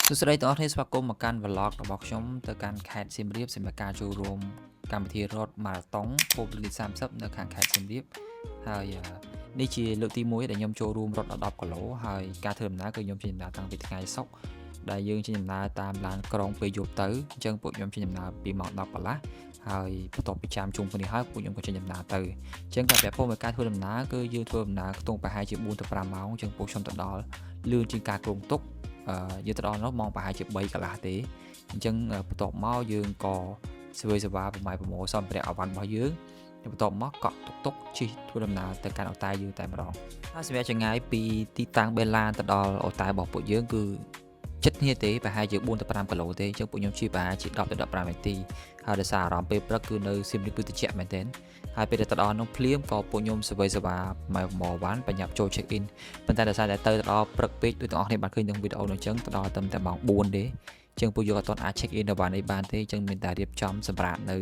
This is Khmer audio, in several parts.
សួស្តីទាំងអស់គ្នាស្វាគមន៍មកកាន់ vlog របស់ខ្ញុំទៅកាន់ខេត្តសៀមរាបសម្រាប់ការចូលរួមកម្មវិធីរត់ម៉ារ៉ាតុងខួបលើកទី30នៅខាងខេត្តសៀមរាបហើយនេះជាលើកទី1ដែលខ្ញុំចូលរួមរត់ដល់10គីឡូហើយការធ្វើដំណើរគឺខ្ញុំចេញដំណើរតាំងពីថ្ងៃសុក្រដែលយើងចេញដំណើរតាមឡានក្រុងពេលយប់ទៅអញ្ចឹងពួកខ្ញុំចេញដំណើរពីម៉ោង10កន្លះហើយបន្ទាប់ពីចាំជុំគ្នាហើយពួកខ្ញុំក៏ចេញដំណើរទៅអញ្ចឹងការប្រព័ន្ធនៃការធ្វើដំណើរគឺយើងធ្វើដំណើរខ្ទង់ប្រហែលជា4ទៅ5ម៉ោងអញ្ចឹងពួកខ្ញុំទៅដល់លឿនជាងការគ្រោងទុកយើងទៅដល់នោះម៉ោងប្រហែលជា3កន្លះទេអញ្ចឹងបន្ទាប់មកយើងក៏ស្វែងសេវាប្រមូលសម្ភារៈអវ៉ាន់របស់យើងបន្ទាប់មកកក់តុកជិះធ្វើដំណើរទៅកាន់អូតែយើងតែម្ដងហើយសម្រាប់ចម្ងាយពីទីតាំងបេឡានទៅដល់អូតែរបស់ពួកយើងគឺចិត្តគ្នាទេប្រហែលជា4ទៅ5គីឡូទេអញ្ចឹងពួកខ្ញុំជិះប្រហែលជា10ទៅ15នាទីហើយដោយសារអារម្មណ៍ពេលព្រឹកគឺនៅសៀមរាបគឺត្រជាក់មែនទែនហើយពេលទៅដល់នោះភ្លាមក៏ពួកខ្ញុំស្វែងសេវាមកវ៉ាន់បញ្ញាប់ចូល check in ប៉ុន្តែដោយសារតែទៅដល់ព្រឹកពេកដូចទាំងអស់គ្នាបានឃើញក្នុងវីដេអូនោះអញ្ចឹងទៅដល់តែម៉ោង4ទេអញ្ចឹងពួកយើងអត់ទាន់អាច check in នៅវ៉ាន់នេះបានទេអញ្ចឹងមានតែរៀបចំសម្រាប់នៅ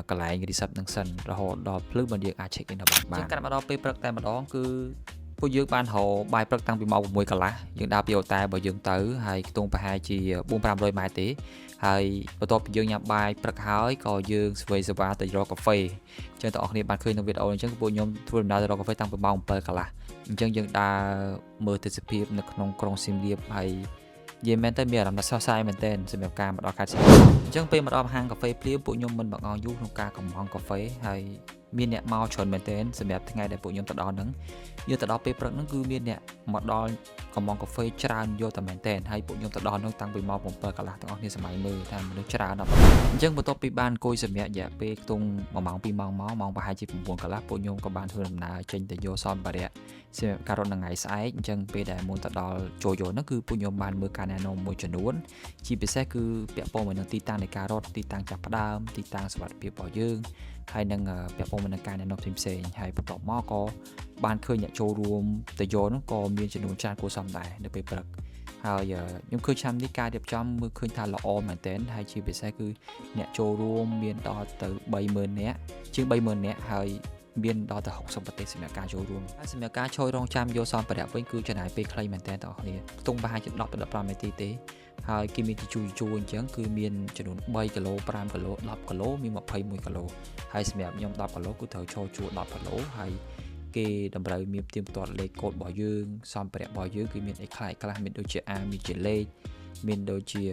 កន្លែង reception នឹងសិនរហូតដល់ភ្លឺបានយើងអាច check in នៅវ៉ាន់បានអញ្ចឹងកាត់មកដល់ពេលព្រឹកតែម្ដងគឺពួកយើងបានរកបាយព្រឹកតាំងពីម៉ោង6កន្លះយើងដើរពីអូតែរបស់យើងទៅហើយខ្ទង់ប្រហែលជា4-500ម៉ែត្រទេហើយបន្ទាប់ពីយើងញ៉ាំបាយព្រឹកហើយក៏យើងស្វែងសេវាទៅរកកាហ្វេអញ្ចឹងបងប្អូនបានឃើញក្នុងវីដេអូអញ្ចឹងពួកខ្ញុំធ្វើដំណើរទៅរកកាហ្វេតាំងពីម៉ោង7កន្លះអញ្ចឹងយើងដើរមើលទេសភាពនៅក្នុងក្រុងសៀមរាបហើយនិយាយមែនតើមានអារម្មណ៍ស្រស់ស្រាយមែនទែនសម្រាប់ការមកដល់ខេត្តសៀមរាបអញ្ចឹងពេលមកដល់ហាងកាហ្វេភ្លាមពួកខ្ញុំមិនបង្អង់យូរក្នុងការកំងកាហ្វេហើយមានអ្នកមកច្រើនមែនទែនសម្រាប់ថ្ងៃដែលពួកខ្ញុំទៅដល់ហ្នឹងយើងទៅដល់ពេលព្រឹកហ្នឹងគឺមានអ្នកមកដល់កំងកាហ្វេច្រើនយកតែមែនទែនហើយពួកខ្ញុំទៅដល់ហ្នឹងតាំងពីម៉ោង7កន្លះទាំងអស់គ្នាសម័យមើលថាមនុស្សច្រើនដល់អញ្ចឹងបន្ទាប់ពីបានអង្គុយសម្រាប់រយៈពេលខ្ទង់1ម៉ោង2ម៉ោងមកម៉ោងប្រហែលជា9កន្លះពួកខ្ញុំក៏បានធ្វើដំណើរចេញទៅយកសម្ភារៈសម្រាប់ការរត់នៅថ្ងៃស្អែកអញ្ចឹងពេលដែលមុនទៅដល់ចូលយកហ្នឹងគឺពួកខ្ញុំបានមើលការណែនាំមួយចំនួនជាពិសេសគឺពាក់ព័ន្ធមួយនឹងទីតាំងនៃការរត់ទីតាំងចាប់ផ្ដើមទីតាំងសុវត្ថិភាពរបស់យើងហើយនឹងពាក់ព័ន្ធមួយនឹងការណែនាំផ្សេងៗហើយបន្ទាប់មកក៏បានឃើញអ្នកចូលរួមទៅយកនោះក៏មានចំនួនច្រើនគួរសមដែរនៅពេលព្រឹកហើយខ្ញុំឃើញឆ្នាំនេះការរៀបចំមើលឃើញថាល្អមែនទែនហើយជាពិសេសគឺអ្នកចូលរួមមានដល់ទៅ30000នាក់ជាង30000នាក់ហើយមានដល់ទៅ60ប្រទេសសម្រាប់ការចូលរួមហើយសម្រាប់ការជួយរងចាំយកសម្ភារៈវិញគឺចំណាយពេលខ្លីមែនទែនបងប្អូនខ្ទង់ប្រហែលជា10ទៅ15នាទីទេហើយគេមានទីជួអញ្ចឹងគឺមានចំនួន3គីឡូ5គីឡូ10គីឡូមាន21គីឡូហើយសម្រាប់ខ្ញុំ10គីឡូគឺត្រូវចូលជួ10គីឡូហើយគេតម្រូវមានផ្ទៀងផ្ទាត់លេខកូដរបស់យើងសម្ភារៈរបស់យើងគឺមានអីខ្លះមានដូចជា មានជាលេខមានដូចជា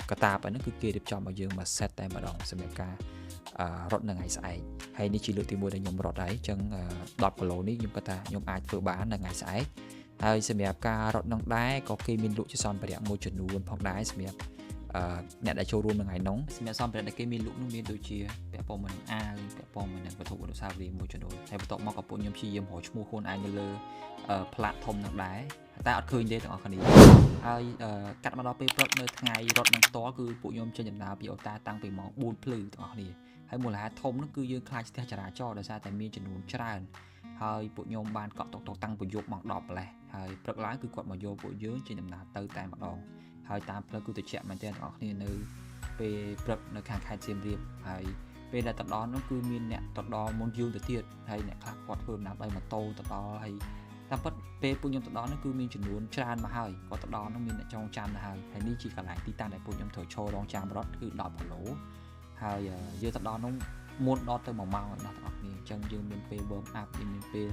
កតាបហ្នឹងគឺគេរៀបចំឲ្យយើងមក set តែម្ដងសម្រាប់ការរត់នៅថ្ងៃស្អែកហើយនេះជាលើកទី1ដែលខ្ញុំរត់ហើយអញ្ចឹង10គីឡូនេះខ្ញុំគិតថាខ្ញុំអាចធ្វើបាននៅថ្ងៃស្អែកហើយសម្រាប់ការរត់នឹងដែរក៏គេមានលក់ជាសម្ភារៈមួយចំនួនផងដែរសម្រាប់អ្នកដែលចូលរួមនៅថ្ងៃនោះសម្រាប់សម្ភារៈដែលគេមានលក់នោះមានដូចជាពាក់ព័ន្ធមួយនឹងអាវពាក់ព័ន្ធមួយនឹងវត្ថុអនុស្សាវរីយ៍មួយចំនួនហើយបន្ទាប់មកក៏ពួកខ្ញុំព្យាយាមរកឈ្មោះខ្លួនឯងនៅលើផ្លាកធំនឹងដែរតែអត់ឃើញទេទាំងអស់គ្នាហើយកាត់មកដល់ពេលព្រឹកនៅថ្ងៃរត់នឹងផ្ទាល់គឺពួកខ្ញុំចេញដំណើរពីអូតាតាំងពីម៉ោង4ភ្លឺទាំងអស់គ្នាហើយមូលហេតុធំនោះគឺយើងខ្លាចស្ទះចរាចរណ៍ដោយសារតែមានចំនួនច្រើនហើយពួកខ្ញុំបានកក់តុកតាំងពីយប់ម៉ោង10ម្លេះហើយព្រឹកឡើងគឺគាត់មកយកពួកយើងចេញដំណើរទៅតែម្ដងហើយតាមផ្លូវគឺត្រជាក់មែនទែនបងប្អូននៅពេលព្រឹកនៅខាងខេត្តសៀមរាបហើយពេលដែលទៅដល់នោះគឺមានអ្នកទៅដល់មុនយើងទៅទៀតហើយអ្នកខ្លះគាត់ធ្វើដំណើរដោយម៉ូតូទៅដល់ហើយតាមពិតពេលពួកខ្ញុំទៅដល់នោះគឺមានចំនួនច្រើនមកហើយគាត់ទៅដល់នោះមានអ្នកចងចាំទៅហើយនេះជាកន្លែងទីតាំងដែលពួកខ្ញុំត្រូវឈររងចាំរត់គឺ10គីឡូហើយយើងទៅដល់នោះមុនដល់ទៅ1ម៉ោងហើយបងប្អូនអញ្ចឹងយើងមានពេល warm up មានពេល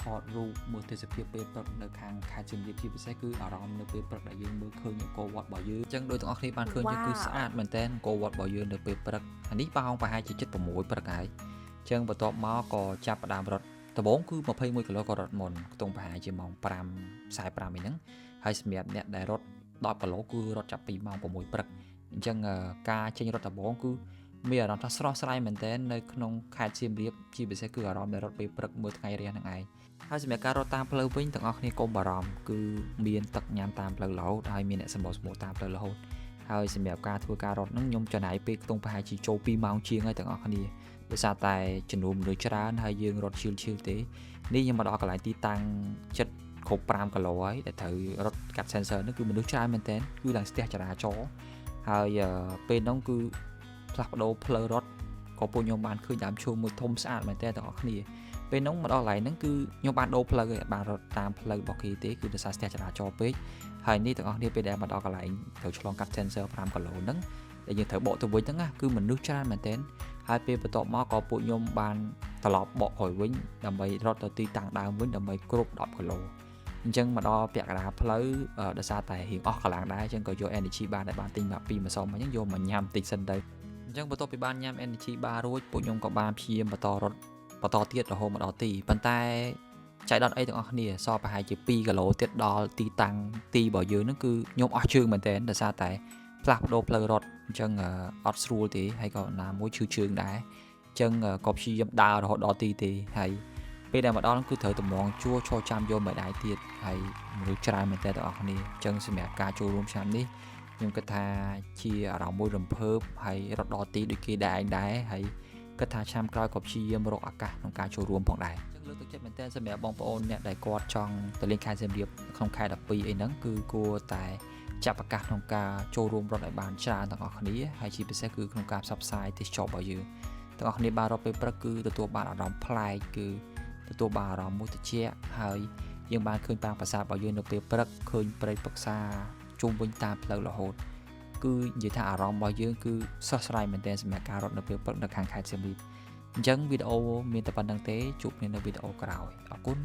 ថតរូបមើលទេសភាពពេលព្រឹកនៅខាងខេត្តសៀមរាបជាពិសេសគឺអារម្មណ៍នៅពេលព្រឹកដែលយើងមើលឃើញអង្គរវត្តរបស់យើងអញ្ចឹងដោយទាំងអស់គ្នាបានឃើញគឺស្អាតមែនតើអង្គរវត្តរបស់យើងនៅពេលព្រឹកអានេះប៉ោងប្រហែលជា7:06ព្រឹកហើយអញ្ចឹងបន្ទាប់មកក៏ចាប់ផ្ដើមរត់ដំបូងគឺ21គីឡូក៏រត់មុនខ្ទង់ប្រហែលជាម៉ោង5:45អីហ្នឹងហើយសម្រាប់អ្នកដែលរត់10គីឡូគឺរត់ចាប់ពីម៉ោង6ព្រឹកអញ្ចឹងការចេញរត់ដំបូងគឺមានអារម្មណ៍ថាស្រស់ស្រាយមែនទែននៅក្នុងខេត្តសៀមរាបជាពិសេសគឺអារម្មណ៍ដែលរត់ពេលព្រឹកមើលថ្ងៃរះហ្នឹងឯងហើយសម្រាប់ការរត់តាមផ្លូវវិញទាំងអស់គ្នាកុំបារម្ភគឺមានទឹកញ៉ាំតាមផ្លូវរហូតហើយមានអ្នកសម្បូរតាមផ្លូវរហូតហើយសម្រាប់ការធ្វើការរត់ហ្នឹងខ្ញុំចំណាយពេលខ្ទង់ប្រហែលជាចូល2ម៉ោងជាងហើយទាំងអស់គ្នាដោយសារតែចំនួនមនុស្សច្រើនហើយយើងរត់ឈឺទេនេះខ្ញុំមកដល់កន្លែងទីតាំងចិត្តគ្រប់5គីឡូហើយដែលត្រូវរត់កាត់ sensor ហ្នឹងគឺមនុស្សច្រើនមែនទែនគឺឡើងស្ទះចរាចរណ៍ហើយពេលហ្នឹងគឺផ្លាស់ប្ដូរផ្លូវរត់ក៏ពួកខ្ញុំបានឃើញដើមឈើមួយធំស្អាតមែនទែនទាំងអស់គ្នា ពេលនោះមកដល់កន្លែងហ្នឹងគឺខ្ញុំបានដូរផ្លូវឲ្យបានរត់តាមផ្លូវរបស់គេទេគឺដោយសារស្ទះចរាចរណ៍ពេកហើយនេះទាំងអស់គ្នាពេលដែលមកដល់កន្លែងត្រូវឆ្លងកាត់ sensor 5គីឡូហ្នឹងដែលយើងត្រូវបកទៅវិញហ្នឹងណាគឺមនុស្សច្រើនមែនទែនហើយពេលបន្ទាប់មកក៏ពួកខ្ញុំបានត្រឡប់បកក្រោយវិញដើម្បីរត់ទៅទីតាំងដើមវិញដើម្បីគ្រប់10គីឡូអញ្ចឹងមកដល់ពាក់កណ្ដាលផ្លូវដោយសារតែរៀងអស់កម្លាំងដែរអញ្ចឹងក៏យក energy bar ដែលបានទិញមកពីម្សុំអញ្ចឹងយកមកញ៉ាំតិចសិនទៅអញ្ចឹងបន្ទាប់ពីបានញ៉ាំ energy bar រួចពួកខ្ញុំក៏បានព្យាយាមបន្តរត់បន្តទៀតរហូតមកដល់ទីប៉ុន្តែចៃដន្យអីទាំងអស់គ្នាសល់ប្រហែលជា2គីឡូទៀតដល់ទីតាំងទីរបស់យើងហ្នឹងគឺខ្ញុំអស់ជើងមែនតើដោយសារតែផ្លាស់ប្ដូរផ្លូវរត់អញ្ចឹងអត់ស្រួលទេហើយក៏ណាមួយឈឺជើងដែរអញ្ចឹងក៏ព្យាយាមដើររហូតដល់ទីទេហើយពេលដែលមកដល់គឺត្រូវតម្ងជួឈរចាំយកមេដាយទៀតហើយមនុស្សច្រើនមែនតើទាំងអស់គ្នាអញ្ចឹងសម្រាប់ការចូលរួមឆ្នាំនេះខ្ញុំគិតថាជាអារម្មណ៍មួយរំភើបហើយរត់ដល់ទីដូចគេដែរឯងដែរហើយគិតថាឆ្នាំក្រោយក៏ព្យាយាមរកឱកាសក្នុងការចូលរួមផងដែរអញ្ចឹងលើកទឹកចិត្តមែនតើសម្រាប់បងប្អូនអ្នកដែលគាត់ចង់ទៅលេងខេត្តសៀមរាបក្នុងខែ12អីហ្នឹងគឺគួរតែចាប់ឱកាសក្នុងការចូលរួមរត់ឲ្យបានច្រើនទាំងអស់គ្នាហើយជាពិសេសគឺក្នុងការផ្សព្វផ្សាយទេសចររបស់យើងទាំងអស់គ្នាបានរត់ពេលព្រឹកគឺទទួលបានអារម្មណ៍ប្លែកគឺទទួលបានអារម្មណ៍មួយត្រជាក់ហើយយើងបានឃើញប្រាង្គប្រាសាទរបស់យើងនៅពេលព្រឹកឃើញព្រៃព្រឹក្សាជុំវិញតាមផ្លូវរហូតគឺនិយាយថាអារម្មណ៍របស់យើងគឺស្រស់ស្រាយមែនទែនសម្រាប់ការរត់នៅពេលព្រឹកនៅខាងខេត្តសៀមរាបអញ្ចឹងវីដេអូមានតែប៉ុណ្្នឹងទេជួបគ្នានៅវីដេអូក្រោយអរគុណ